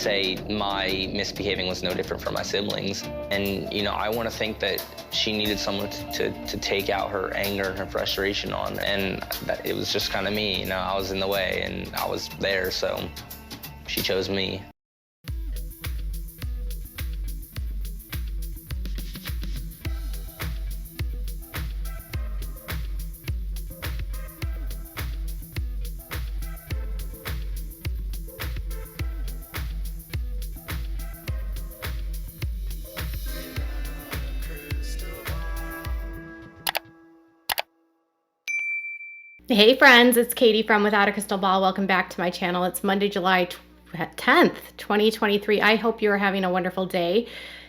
Say my misbehaving was no different from my siblings. And, you know, I want to think that she needed someone to take out her anger and her frustration on. And that it was just kind of me, you know, I was in the way and I was there, so she chose me. Hey friends, it's Katie from Without a Crystal Ball. Welcome back to my channel. It's Monday, July 10th, 2023. I hope you are having a wonderful day.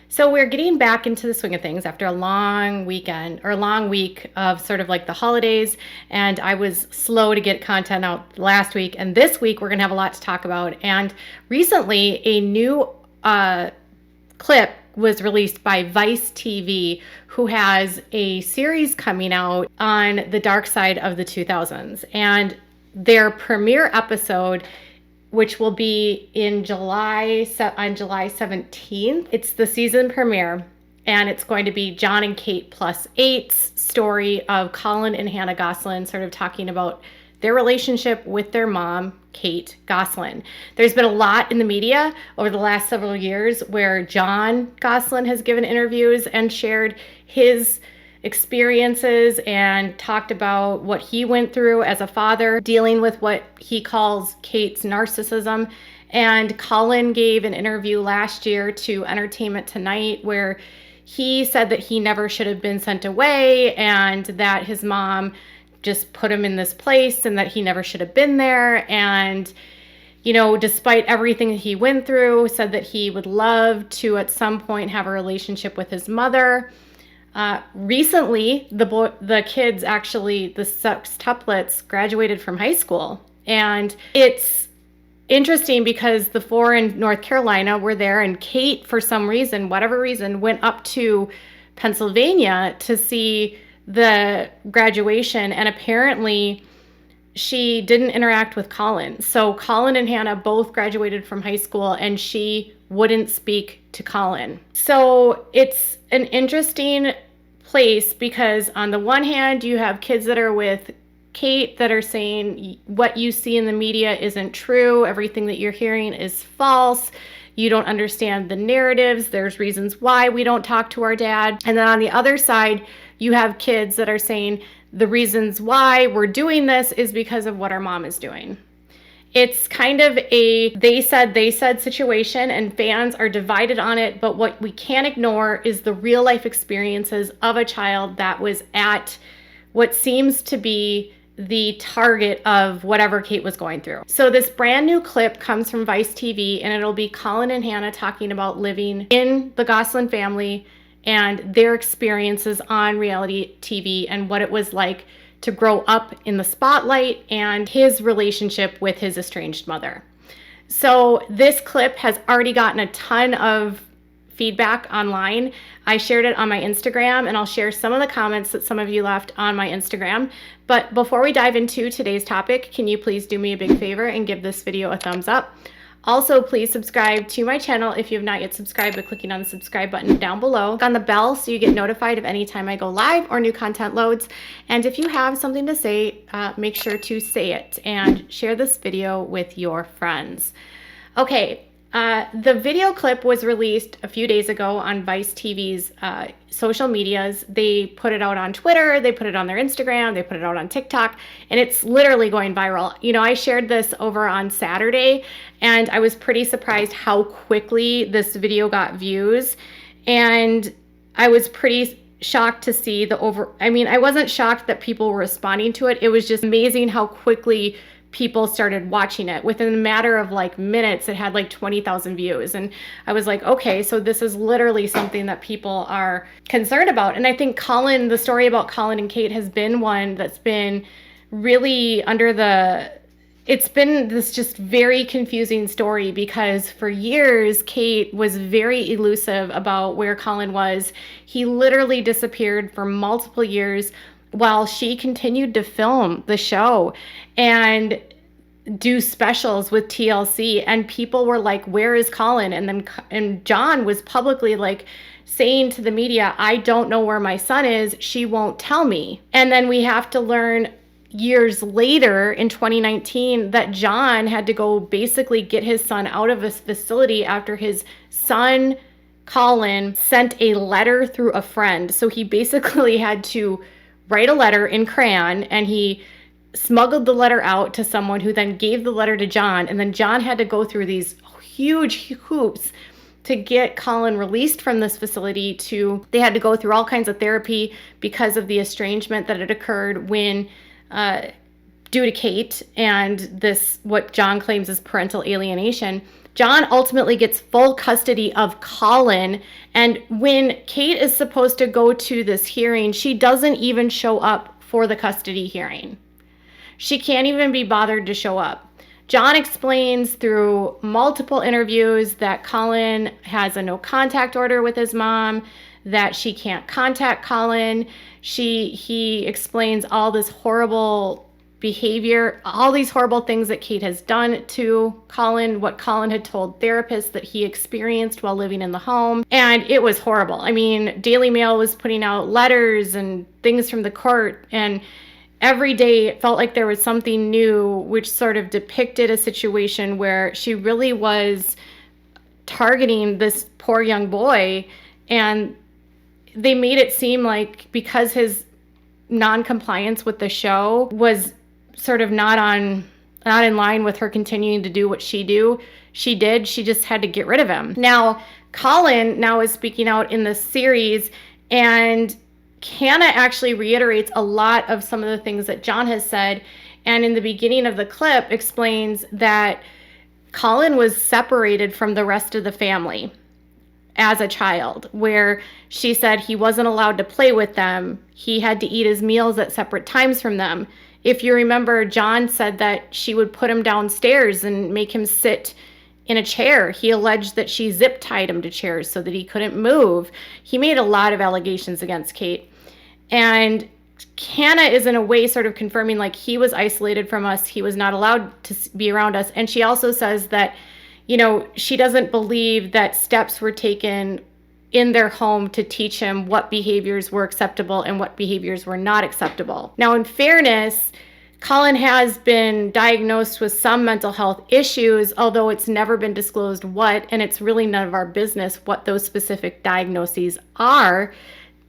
So we're getting back into the swing of things after a long weekend or a long week of sort of like the holidays. And I was slow to get content out last week. And this week we're gonna have a lot to talk about. And recently a new clip was released by VICETV, who has a series coming out on the dark side of the 2000s. And their premiere episode, which will be in on July 17th, it's the season premiere. And it's going to be John and Kate +8's story of Collin and Hannah Gosselin, sort of talking about their relationship with their mom, Kate Gosselin. There's been a lot in the media over the last several years where John Gosselin has given interviews and shared his experiences and talked about what he went through as a father, dealing with what he calls Kate's narcissism. And Collin gave an interview last year to Entertainment Tonight where he said that he never should have been sent away and that his mom just put him in this place and that he never should have been there. And, you know, despite everything that he went through, said that he would love to at some point have a relationship with his mother. Recently, the kids, actually, the sextuplets, graduated from high school. And it's interesting because the four in North Carolina were there, and Kate, for some reason, whatever reason, went up to Pennsylvania to see the graduation, and apparently she didn't interact with Collin. So Collin and Hannah both graduated from high school and she wouldn't speak to Collin. So it's an interesting place because on the one hand you have kids that are with Kate that are saying what you see in the media isn't true, everything that you're hearing is false, you don't understand the narratives, there's reasons why we don't talk to our dad. And then on the other side you have kids that are saying the reasons why we're doing this is because of what our mom is doing. It's kind of a they said situation, and fans are divided on it, but what we can't ignore is the real life experiences of a child that was at what seems to be the target of whatever Kate was going through. So this brand new clip comes from VICETV, and it'll be Collin and Hannah talking about living in the Gosselin family and their experiences on reality TV and what it was like to grow up in the spotlight and his relationship with his estranged mother. So this clip has already gotten a ton of feedback online. I shared it on my Instagram, and I'll share some of the comments that some of you left on my Instagram. But before we dive into today's topic, can you please do me a big favor and give this video a thumbs up? Also, please subscribe to my channel if you have not yet subscribed by clicking on the subscribe button down below. Click on the bell so you get notified of any time I go live or new content loads. And if you have something to say, make sure to say it and share this video with your friends. Okay, the video clip was released a few days ago on VICETV's social medias. They put it out on Twitter, they put it on their Instagram, they put it out on TikTok, and it's literally going viral. You know, I shared this over on Saturday, and I was pretty surprised how quickly this video got views. And I was pretty shocked to see I wasn't shocked that people were responding to it. It was just amazing how quickly people started watching it. Within a matter of like minutes, it had like 20,000 views. And I was like, okay, so this is literally something that people are concerned about. And I think the story about Collin and Kate has been one that's been really it's been this just very confusing story because for years, Kate was very elusive about where Collin was. He literally disappeared for multiple years while she continued to film the show. And do specials with TLC, and people were like, where is Collin? And John was publicly like saying to the media, I don't know where my son is. She won't tell me. And then we have to learn years later in 2019 that John had to go basically get his son out of his facility after his son Collin sent a letter through a friend. So he basically had to write a letter in crayon, and he smuggled the letter out to someone who then gave the letter to John. And then John had to go through these huge hoops to get Collin released from this facility. They had to go through all kinds of therapy because of the estrangement that had occurred when due to Kate and this, what John claims is parental alienation. John ultimately gets full custody of Collin, and when Kate is supposed to go to this hearing, she doesn't even show up for the custody hearing. She can't even be bothered to show up. John explains through multiple interviews that Collin has a no contact order with his mom, that she can't contact Collin. He explains all this horrible behavior, all these horrible things that Kate has done to Collin, what Collin had told therapists that he experienced while living in the home. And it was horrible. I mean, Daily Mail was putting out letters and things from the court, and every day it felt like there was something new, which sort of depicted a situation where she really was targeting this poor young boy. And they made it seem like because his non-compliance with the show was sort of not in line with her continuing to do what she did, she just had to get rid of him. Now, Collin now is speaking out in this series, and Hannah actually reiterates a lot of some of the things that John has said, and in the beginning of the clip explains that Collin was separated from the rest of the family as a child, where she said he wasn't allowed to play with them. He had to eat his meals at separate times from them. If you remember, John said that she would put him downstairs and make him sit in a chair. He alleged that she zip tied him to chairs so that he couldn't move. He made a lot of allegations against Kate. And Hannah is in a way sort of confirming like he was isolated from us. He was not allowed to be around us. And she also says that, you know, she doesn't believe that steps were taken in their home to teach him what behaviors were acceptable and what behaviors were not acceptable. Now, in fairness, Collin has been diagnosed with some mental health issues, although it's never been disclosed what, and it's really none of our business what those specific diagnoses are.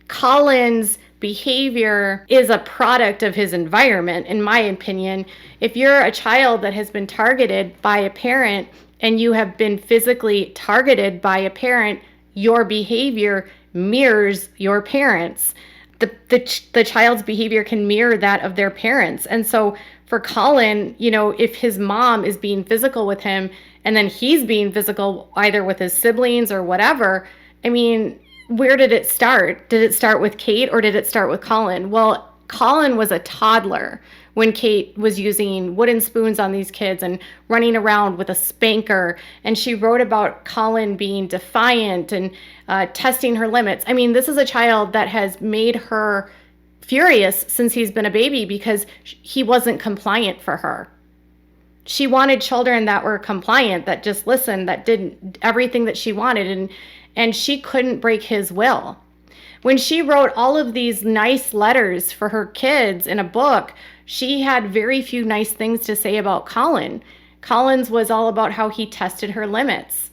Collin's behavior is a product of his environment, in my opinion. If you're a child that has been targeted by a parent and you have been physically targeted by a parent, your behavior mirrors your parents. The child's behavior can mirror that of their parents. And so for Collin, you know, if his mom is being physical with him and then he's being physical either with his siblings or whatever, I mean, where did it start? Did it start with Kate or did it start with Collin? Well, Collin was a toddler when Kate was using wooden spoons on these kids and running around with a spanker. And she wrote about Collin being defiant and testing her limits. I mean, this is a child that has made her furious since he's been a baby because he wasn't compliant for her. She wanted children that were compliant, that just listened, that did everything that she wanted, and she couldn't break his will. When she wrote all of these nice letters for her kids in a book, she had very few nice things to say about Collin. Collin's was all about how he tested her limits.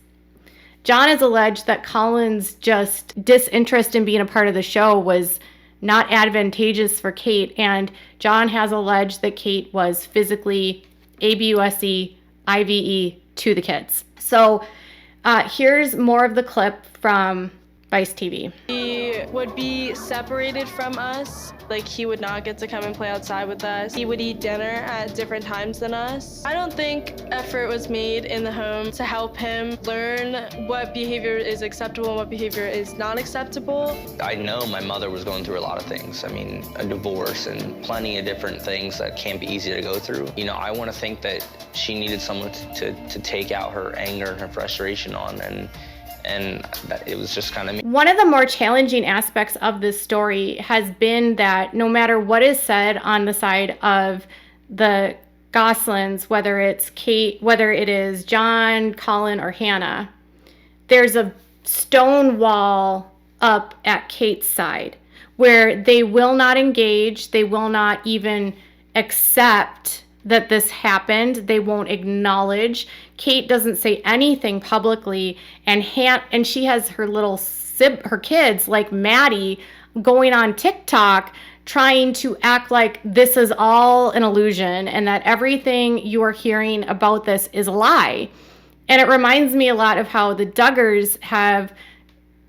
John has alleged that Collin's just disinterest in being a part of the show was not advantageous for Kate, and John has alleged that Kate was physically abuse, IVE to the kids. So here's more of the clip from VICETV. He would be separated from us. Like, he would not get to come and play outside with us. He would eat dinner at different times than us. I don't think effort was made in the home to help him learn what behavior is acceptable and what behavior is not acceptable. I know my mother was going through a lot of things. I mean, a divorce and plenty of different things that can't be easy to go through. You know, I want to think that she needed someone to take out her anger and her frustration on, and that it was just kind of me. One of the more challenging aspects of this story has been that no matter what is said on the side of the Goslins, whether it's Kate, whether it is John, Colin, or Hannah, there's a stone wall up at Kate's side where they will not engage. They will not even accept that this happened. They won't acknowledge. Kate doesn't say anything publicly, and she has her her kids like Maddie going on TikTok trying to act like this is all an illusion and that everything you are hearing about this is a lie. And it reminds me a lot of how the Duggars have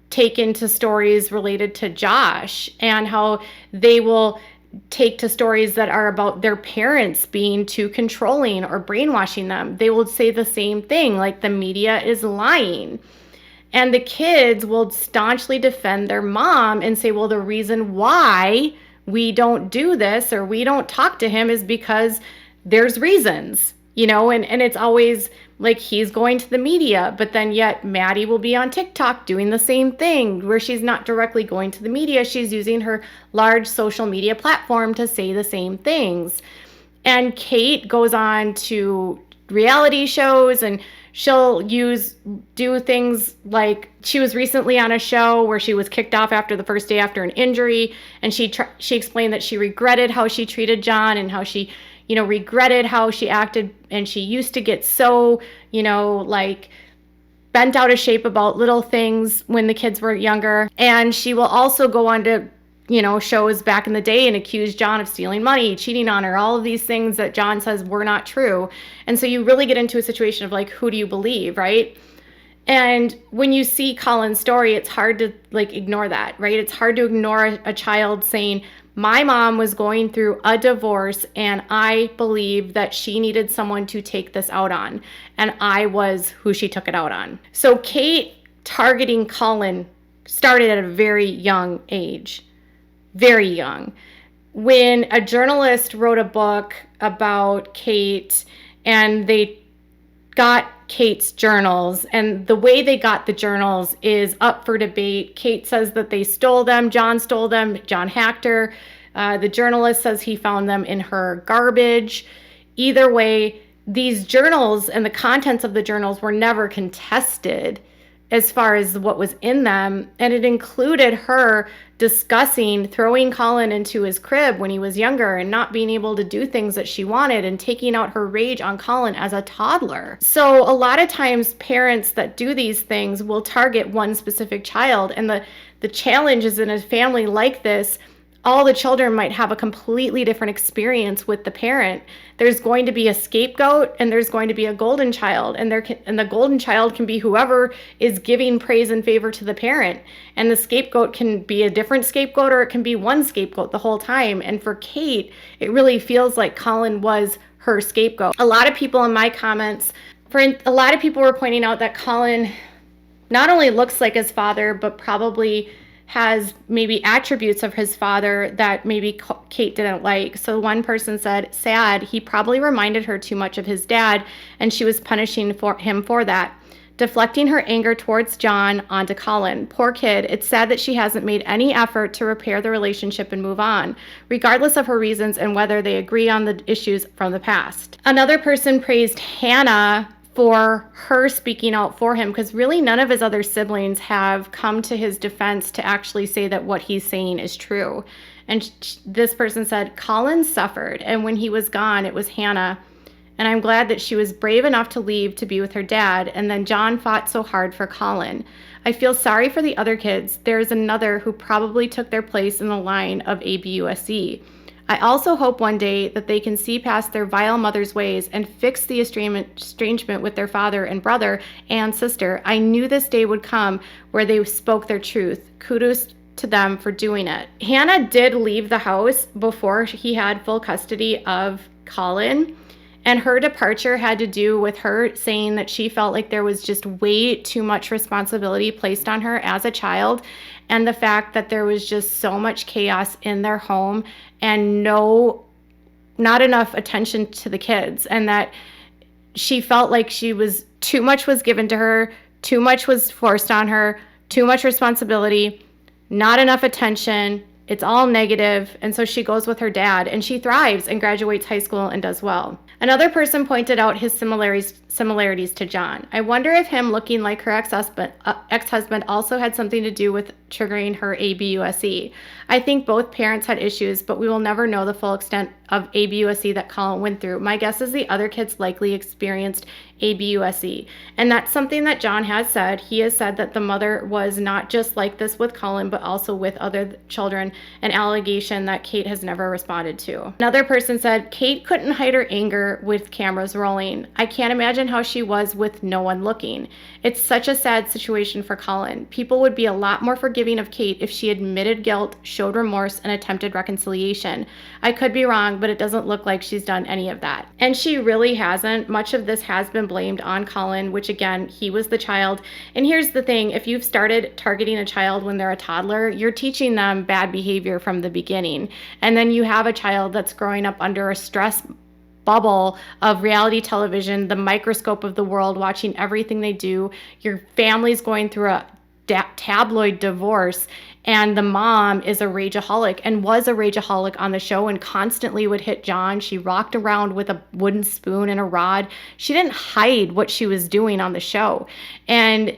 taken to stories related to Josh, and how they will take to stories that are about their parents being too controlling or brainwashing them. They will say the same thing, like the media is lying. And the kids will staunchly defend their mom and say, well, the reason why we don't do this or we don't talk to him is because there's reasons, and it's always like he's going to the media, but then yet Maddie will be on TikTok doing the same thing where she's not directly going to the media. She's using her large social media platform to say the same things. And Kate goes on to reality shows, and she'll do things like she was recently on a show where she was kicked off after the first day after an injury, and she explained that she regretted how she treated John and how she regretted how she acted, and she used to get so like bent out of shape about little things when the kids were younger. And she will also go on to shows back in the day and accuse John of stealing money, cheating on her, all of these things that John says were not true. And so you really get into a situation of like, who do you believe, right? And when you see Colin's story, it's hard to ignore that, right? It's hard to ignore a child saying, my mom was going through a divorce and I believe that she needed someone to take this out on, and I was who she took it out on. So Kate targeting Colin started at a very young age. Very young. When a journalist wrote a book about Kate, and they got Kate's journals, and the way they got the journals is up for debate. Kate says that they stole them. John stole them. John hacked her. The journalist says he found them in her garbage. Either way, these journals and the contents of the journals were never contested as far as what was in them. And it included her discussing throwing Colin into his crib when he was younger and not being able to do things that she wanted, and taking out her rage on Colin as a toddler. So a lot of times parents that do these things will target one specific child. And the challenge is, in a family like this, all the children might have a completely different experience with the parent. There's going to be a scapegoat and there's going to be a golden child, and the golden child can be whoever is giving praise and favor to the parent. And the scapegoat can be a different scapegoat, or it can be one scapegoat the whole time. And for Kate, it really feels like Colin was her scapegoat. A lot of people in my comments, a lot of people were pointing out that Colin not only looks like his father, but probably has maybe attributes of his father that maybe Kate didn't like. So one person said, sad, he probably reminded her too much of his dad, and she was punishing him for that, deflecting her anger towards John onto Colin. Poor kid. It's sad that she hasn't made any effort to repair the relationship and move on, regardless of her reasons and whether they agree on the issues from the past. Another person praised Hannah for her speaking out for him, because really none of his other siblings have come to his defense to actually say that what he's saying is true. And this person said, Colin suffered, and when he was gone, it was Hannah. And I'm glad that she was brave enough to leave to be with her dad, and then John fought so hard for Colin. I feel sorry for the other kids. There's another who probably took their place in the line of ABUSC. I also hope one day that they can see past their vile mother's ways and fix the estrangement with their father and brother and sister. I knew this day would come where they spoke their truth. Kudos to them for doing it. Hannah did leave the house before he had full custody of Colin, and her departure had to do with her saying that she felt like there was just way too much responsibility placed on her as a child, and the fact that there was just so much chaos in their home and not enough attention to the kids, and that she felt like too much was given to her, too much was forced on her, too much responsibility, not enough attention. It's all negative. And so she goes with her dad, and she thrives and graduates high school and does well. Another person pointed out his similarities to John. I wonder if him looking like her ex-husband also had something to do with triggering her ABUSE. I think both parents had issues, but we will never know the full extent of ABUSE that Collin went through. My guess is the other kids likely experienced ABUSE. And that's something that John has said. He has said that the mother was not just like this with Collin, but also with other children, an allegation that Kate has never responded to. Another person said, Kate couldn't hide her anger with cameras rolling. I can't imagine how she was with no one looking. It's such a sad situation for Collin. People would be a lot more forgiving of Kate if she admitted guilt, showed remorse, and attempted reconciliation. I could be wrong, but it doesn't look like she's done any of that. And she really hasn't. Much of this has been blamed on Collin, which again, he was the child. And here's the thing, if you've started targeting a child when they're a toddler, you're teaching them bad behavior from the beginning. And then you have a child that's growing up under a stress bubble of reality television, the microscope of the world, watching everything they do. Your family's going through a tabloid divorce, and the mom is a rageaholic and was a rageaholic on the show and constantly would hit John. She rocked around with a wooden spoon and a rod. She didn't hide what she was doing on the show. And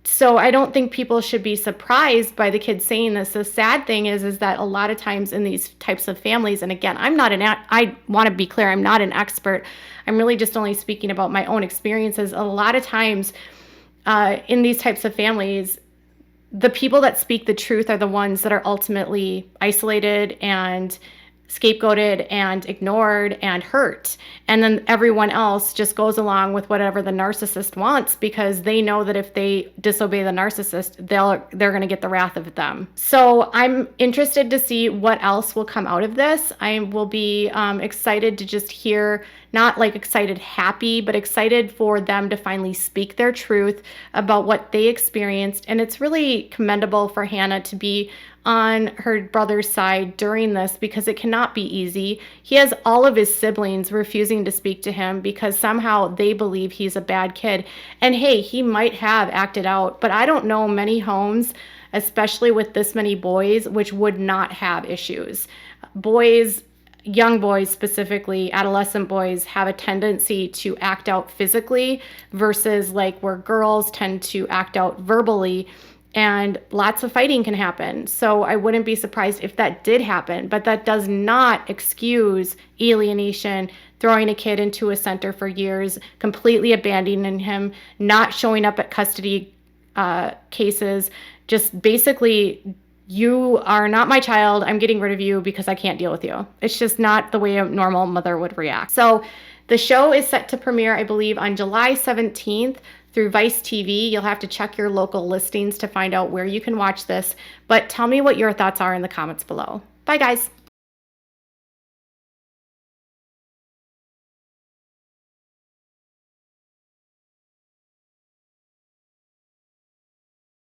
so I don't think people should be surprised by the kids saying this. The sad thing is that a lot of times in these types of families, and again, I want to be clear, I'm not an expert. I'm really just only speaking about my own experiences. A lot of times in these types of families, the people that speak the truth are the ones that are ultimately isolated and scapegoated and ignored and hurt. And then everyone else just goes along with whatever the narcissist wants because they know that if they disobey the narcissist, they're going to get the wrath of them. So I'm interested to see what else will come out of this. I will be excited to just hear, not like excited happy, but excited for them to finally speak their truth about what they experienced. And it's really commendable for Hannah to be on her brother's side during this because it cannot be easy. He has all of his siblings refusing to speak to him because somehow they believe he's a bad kid. And hey, he might have acted out, but I don't know many homes, especially with this many boys, which would not have issues. Boys, young boys specifically, adolescent boys, have a tendency to act out physically versus like where girls tend to act out verbally. And lots of fighting can happen. So I wouldn't be surprised if that did happen, but that does not excuse alienation, throwing a kid into a center for years, completely abandoning him, not showing up at custody cases, just basically, you are not my child, I'm getting rid of you because I can't deal with you. It's just not the way a normal mother would react. So the show is set to premiere, I believe, on July 17th. Through VICETV. You'll have to check your local listings to find out where you can watch this. But tell me what your thoughts are in the comments below. Bye, guys.